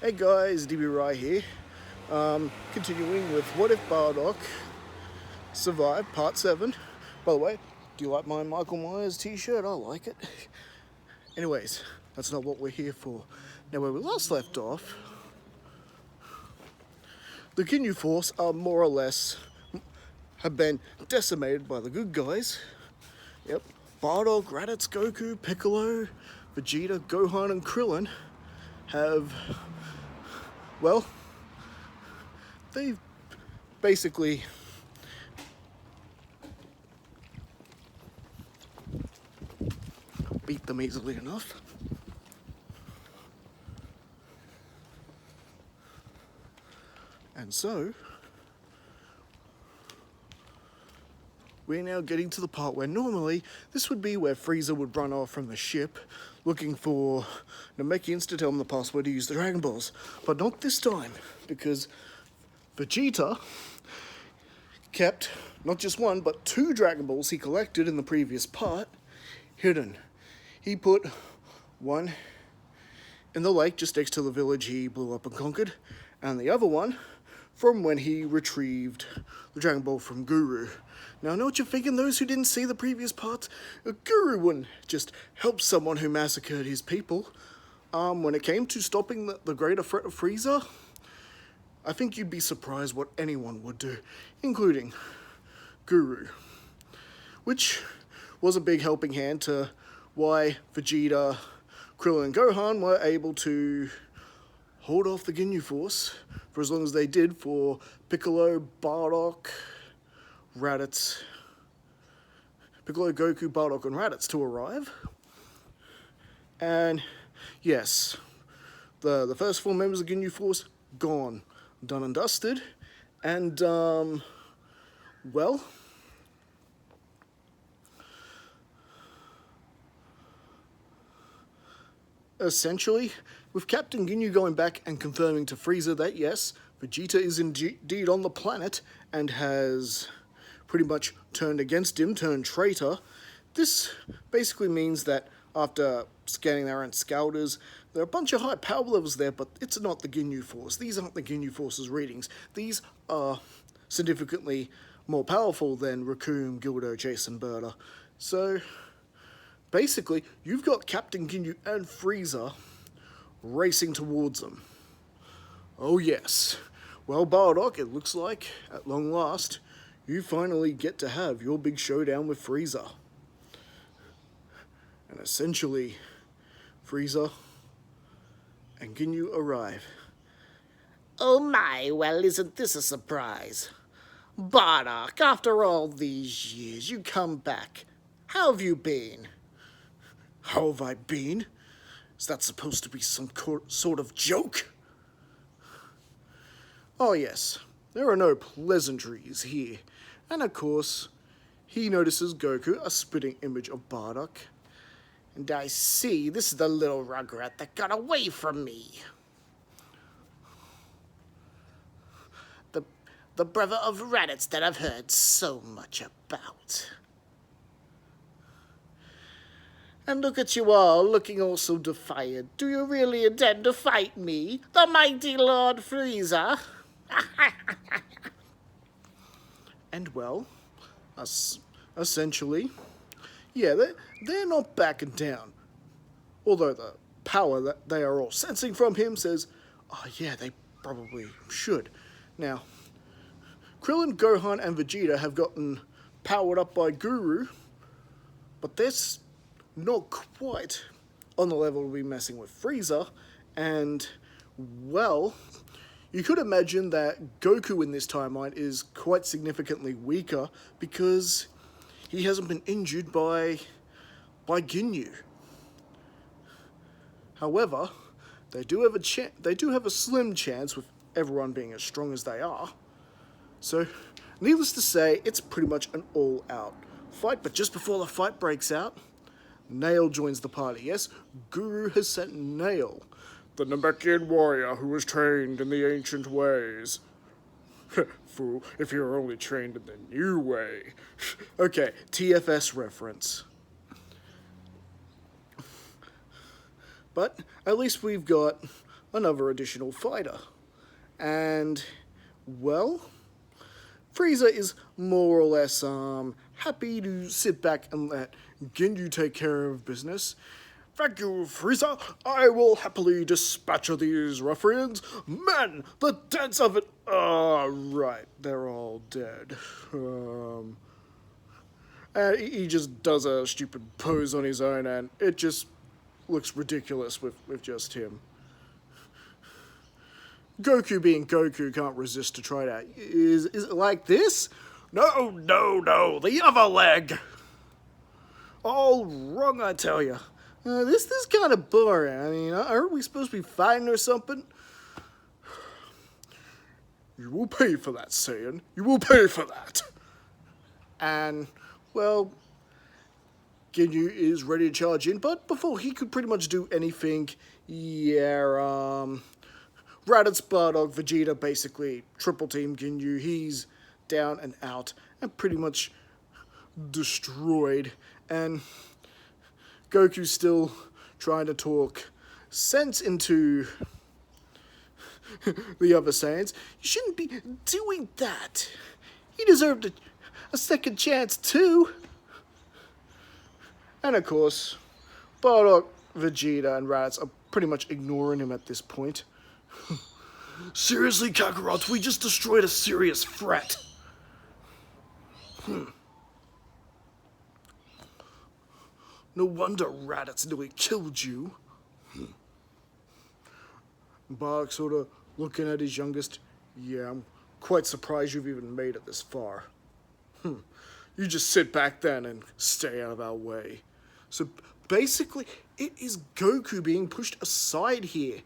Hey guys, DB Rai here. Continuing with What If Bardock Survived, Part 7. By the way, do you like my Michael Myers t-shirt? I like it. Anyways, that's not what we're here for. Now, where we last left off, the Ginyu Force are more or less have been decimated by the good guys. Yep, Bardock, Raditz, Goku, Piccolo, Vegeta, Gohan, and Krillin have, well, they've basically beat them easily enough. And so, we're now getting to the part where normally this would be where Frieza would run off from the ship looking for Namekians to tell him the password to use the Dragon Balls. But not this time, because Vegeta kept not just one, but 2 Dragon Balls he collected in the previous part hidden. He put one in the lake just next to the village he blew up and conquered, and the other one from when he retrieved the Dragon Ball from Guru. Now, I know what you're thinking, those who didn't see the previous parts. Guru wouldn't just help someone who massacred his people. When it came to stopping the greater threat of Frieza, I think you'd be surprised what anyone would do, including Guru. Which was a big helping hand to why Vegeta, Krillin, and Gohan were able to hold off the Ginyu Force for as long as they did for Piccolo, Bardock, Raditz, Piccolo, Goku, Bardock, and Raditz to arrive. And yes, the first 4 members of the Ginyu Force gone, done and dusted, and well, essentially, with Captain Ginyu going back and confirming to Frieza that yes, Vegeta is indeed on the planet and has pretty much turned against him, turned traitor, this basically means that after scanning their own scouters, there are a bunch of high power levels there, but it's not the Ginyu Force. These aren't the Ginyu Force's readings. These are significantly more powerful than Raccoon, Gildo, Jason, Berta. So, basically, you've got Captain Ginyu and Frieza racing towards them. Oh yes. Well, Bardock, it looks like, at long last, you finally get to have your big showdown with Frieza. And essentially, Frieza and Ginyu arrive. Oh my, well, isn't this a surprise? Bardock, after all these years, you come back. How have you been? How have I been? Is that supposed to be some sort of joke? Oh yes, there are no pleasantries here. And of course, he notices Goku, a spitting image of Bardock. And I see this is the little rugrat that got away from me. The brother of Raditz that I've heard so much about. And look at you all, looking all so defiant. Do you really intend to fight me, the mighty Lord Frieza? And well, essentially, yeah, they're not backing down. Although the power that they are all sensing from him says, oh yeah, they probably should. Now, Krillin, Gohan, and Vegeta have gotten powered up by Guru, but they're not quite on the level to be messing with Frieza, and, well, you could imagine that Goku in this timeline is quite significantly weaker because he hasn't been injured by Ginyu. However, they do have a slim chance with everyone being as strong as they are. So, needless to say, it's pretty much an all-out fight. But just before the fight breaks out, Nail joins the party. Yes, Guru has sent Nail, the Namekian warrior who was trained in the ancient ways. Fool, if you're only trained in the new way. Okay, TFS reference. But at least we've got another additional fighter. And, well, Frieza is more or less happy to sit back and let Ginyu take care of business. Thank you, Frieza. I will happily dispatch of these ruffians. Men, the deads of it. Right, they're all dead. And he just does a stupid pose on his own, and it just looks ridiculous with just him. Goku being Goku can't resist to try it out. Is it like this? No, the other leg. All wrong, I tell you. This is kind of boring. I mean, aren't we supposed to be fighting or something? You will pay for that, Saiyan. You will pay for that. And, well, Ginyu is ready to charge in, but before he could pretty much do anything, Raditz, Bardock, Vegeta basically triple team Ginyu. He's down and out and pretty much destroyed. And Goku's still trying to talk sense into the other Saiyans. You shouldn't be doing that. He deserved a second chance too. And of course, Bardock, Vegeta, and Raditz are pretty much ignoring him at this point. Seriously, Kakarot, we just destroyed a serious threat. No wonder Raditz nearly killed you. Bardock sort of looking at his youngest. Yeah, I'm quite surprised you've even made it this far. You just sit back then and stay out of our way. So basically, it is Goku being pushed aside here.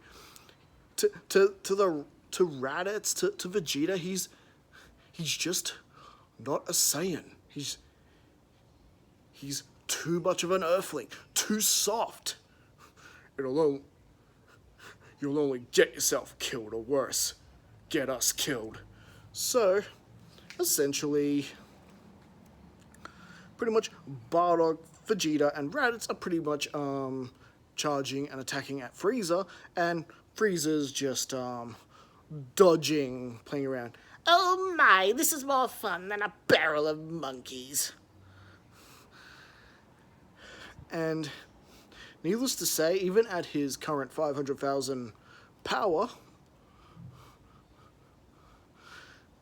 To Raditz, to Vegeta, he's just not a Saiyan. He's too much of an Earthling, too soft. You'll only get yourself killed, or worse, get us killed. So, essentially, pretty much Bardock, Vegeta, and Raditz are pretty much charging and attacking at Frieza, and Frieza's just dodging, playing around. Oh my, this is more fun than a barrel of monkeys. And needless to say, even at his current 500,000 power,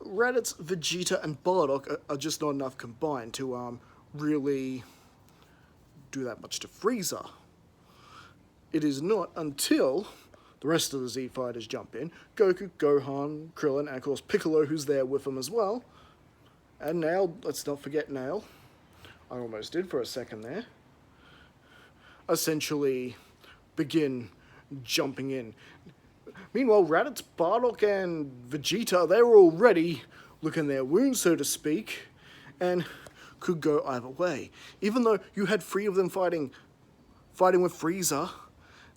Raditz, Vegeta, and Bardock are just not enough combined to really do that much to Frieza. It is not until the rest of the Z fighters jump in. Goku, Gohan, Krillin, and of course Piccolo, who's there with them as well. And Nail, let's not forget Nail. I almost did for a second there. Essentially begin jumping in. Meanwhile, Raditz, Bardock, and Vegeta, they were already licking their wounds, so to speak, and could go either way. Even though you had three of them fighting with Frieza,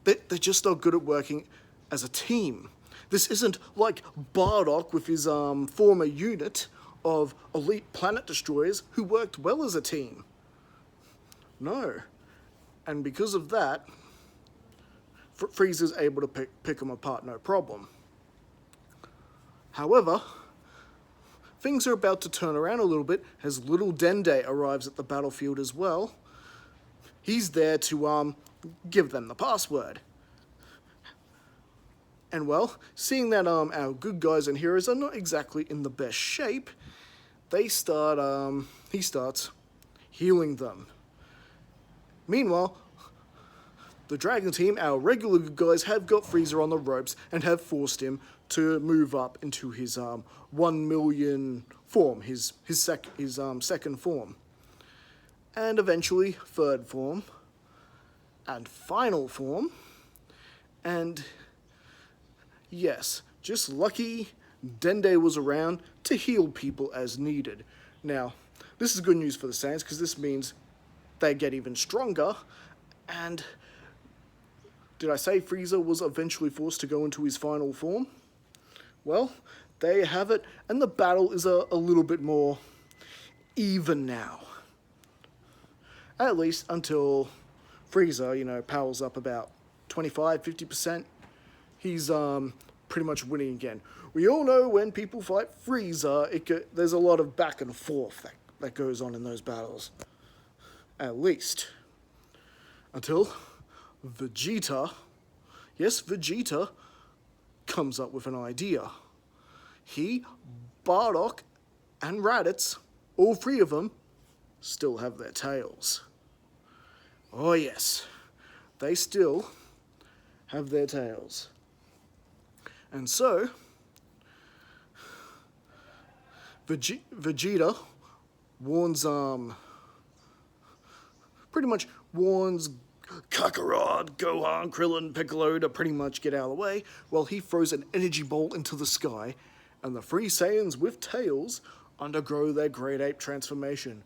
they're just not good at working as a team. This isn't like Bardock with his former unit of elite planet destroyers who worked well as a team. No. And because of that, Frieza's able to pick them apart, no problem. However, things are about to turn around a little bit as little Dende arrives at the battlefield as well. He's there to give them the password. And well, seeing that our good guys and heroes are not exactly in the best shape, he starts healing them. Meanwhile, the Dragon Team, our regular good guys, have got Frieza on the ropes and have forced him to move up into his 1 million form, his second form. And eventually, third form, and final form. And yes, just lucky Dende was around to heal people as needed. Now, this is good news for the Saiyans because this means they get even stronger. And did I say Frieza was eventually forced to go into his final form? Well, there you have it, and the battle is a little bit more even now. At least until Frieza, powers up about 25-50%. he's pretty much winning again. We all know when people fight Frieza, there's a lot of back and forth that goes on in those battles. At least. Until Vegeta, yes, Vegeta, comes up with an idea. He, Bardock, and Raditz, all three of them, still have their tails. Oh yes, they still have their tails. And so, Vegeta warns, pretty much warns Kakarot, Gohan, Krillin, Piccolo to pretty much get out of the way, while he throws an energy ball into the sky, and the three Saiyans with tails undergo their Great Ape transformation,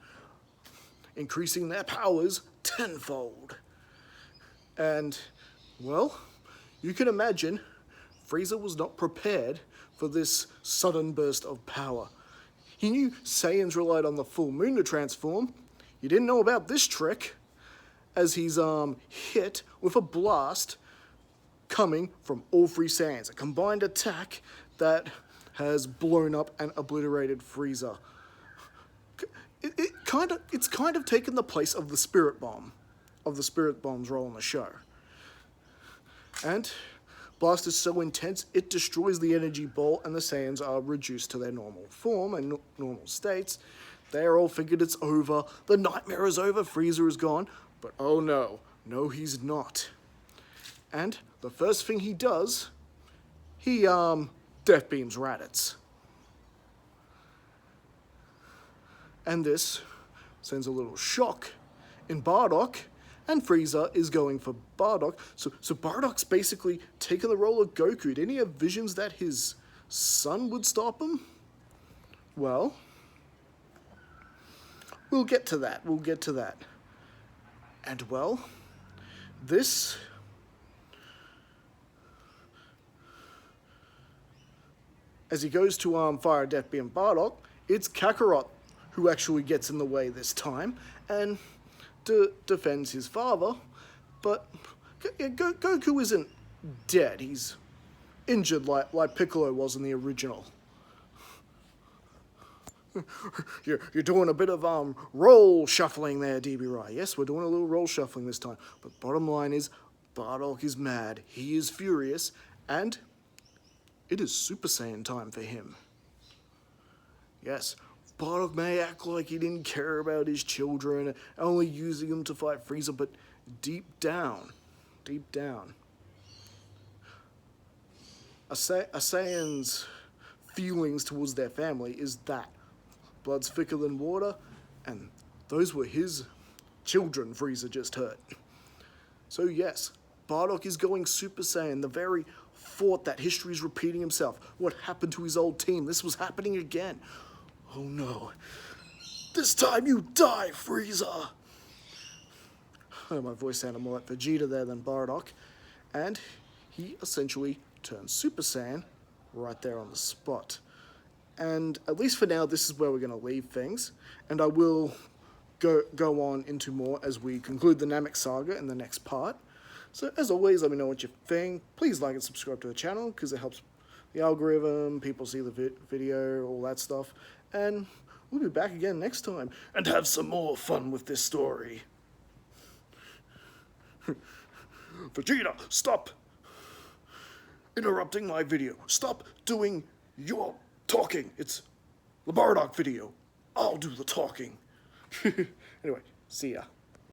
increasing their powers tenfold. And, well, you can imagine Frieza was not prepared for this sudden burst of power. He knew Saiyans relied on the full moon to transform. He didn't know about this trick, as he's hit with a blast coming from all three Saiyans. A combined attack that has blown up and obliterated Frieza. It's kind of taken the place of the Spirit Bomb, of the Spirit Bomb's role in the show. And blast is so intense, it destroys the energy ball, and the Saiyans are reduced to their normal form and normal states. They're all figured it's over. The nightmare is over. Frieza is gone. But oh no, he's not. And the first thing he does, he death beams Raditz. And this sends a little shock in Bardock, and Frieza is going for Bardock. So Bardock's basically taken the role of Goku. Didn't he have visions that his son would stop him? Well, we'll get to that. And well, this as he goes to fire a death beam Bardock, it's Kakarot who actually gets in the way this time and defends his father. But Goku isn't dead. He's injured like Piccolo was in the original. You're doing a bit of role shuffling there, DB Rai. Yes, we're doing a little role shuffling this time. But bottom line is, Bardock is mad. He is furious, and it is Super Saiyan time for him. Yes, Bardock may act like he didn't care about his children, only using them to fight Frieza, but deep down, a Saiyan's feelings towards their family is that blood's thicker than water, and those were his children Frieza just hurt. So yes, Bardock is going Super Saiyan, the very thought that history is repeating himself. What happened to his old team? This was happening again. Oh no. This time you die, Frieza! Oh, my voice sounded more like Vegeta there than Bardock. And he essentially turns Super Saiyan right there on the spot. And at least for now, this is where we're going to leave things. And I will go on into more as we conclude the Namek saga in the next part. So as always, let me know what you think. Please like and subscribe to the channel because it helps the algorithm, people see the video, all that stuff. And we'll be back again next time and have some more fun with this story. Vegeta, stop interrupting my video. Stop doing your talking. It's the Bardock video. I'll do the talking. Anyway, see ya.